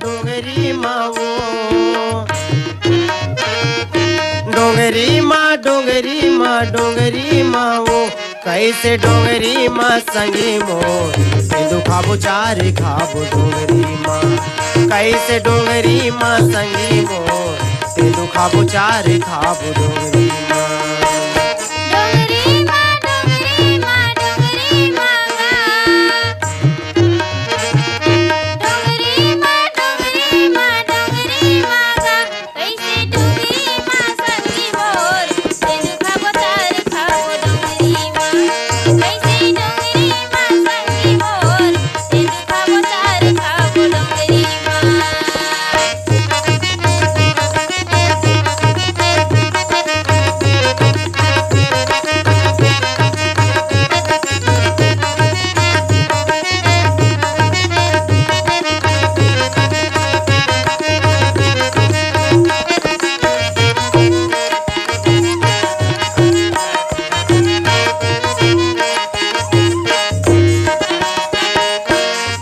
डोंगरी माँ वो डोंगरी माँ डोंगरी माँ डोंगरी माँ वो कैसे डोंगरी माँ संगी मोर सिंधु खाबो चार खाबो डोंगरी माँ कैसे डोंगरी माँ संगी मोर सिंधु खाबो चार खाबो डोंगरी माँ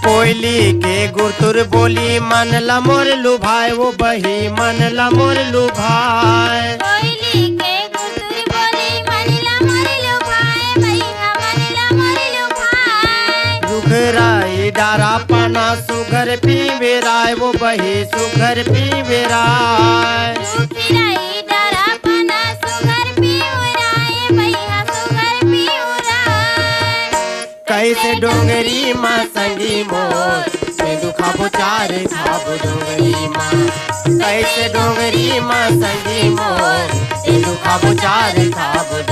कोयली के गुरतुर बोली मन ला मोर लुभाए वो बही मन ला मोर लुभाए कोयली के गुरतुर बोली मन ला मोर लुभाए भैया मन ला मोर लुभाए रुखराई डारा पाना सुघर पीवे राय वो बही सुघर पीवे राय रुखराई डारा पाना सुघर पीवे राय भैया सुघर पीवे राय कैसे डोंगरी माँ संगी मोर सिंधु खाबो चार खाबो डोंगरी माँ कैसे डोंगरी माँ संगी मोर सिंधु खाबो चार खाबो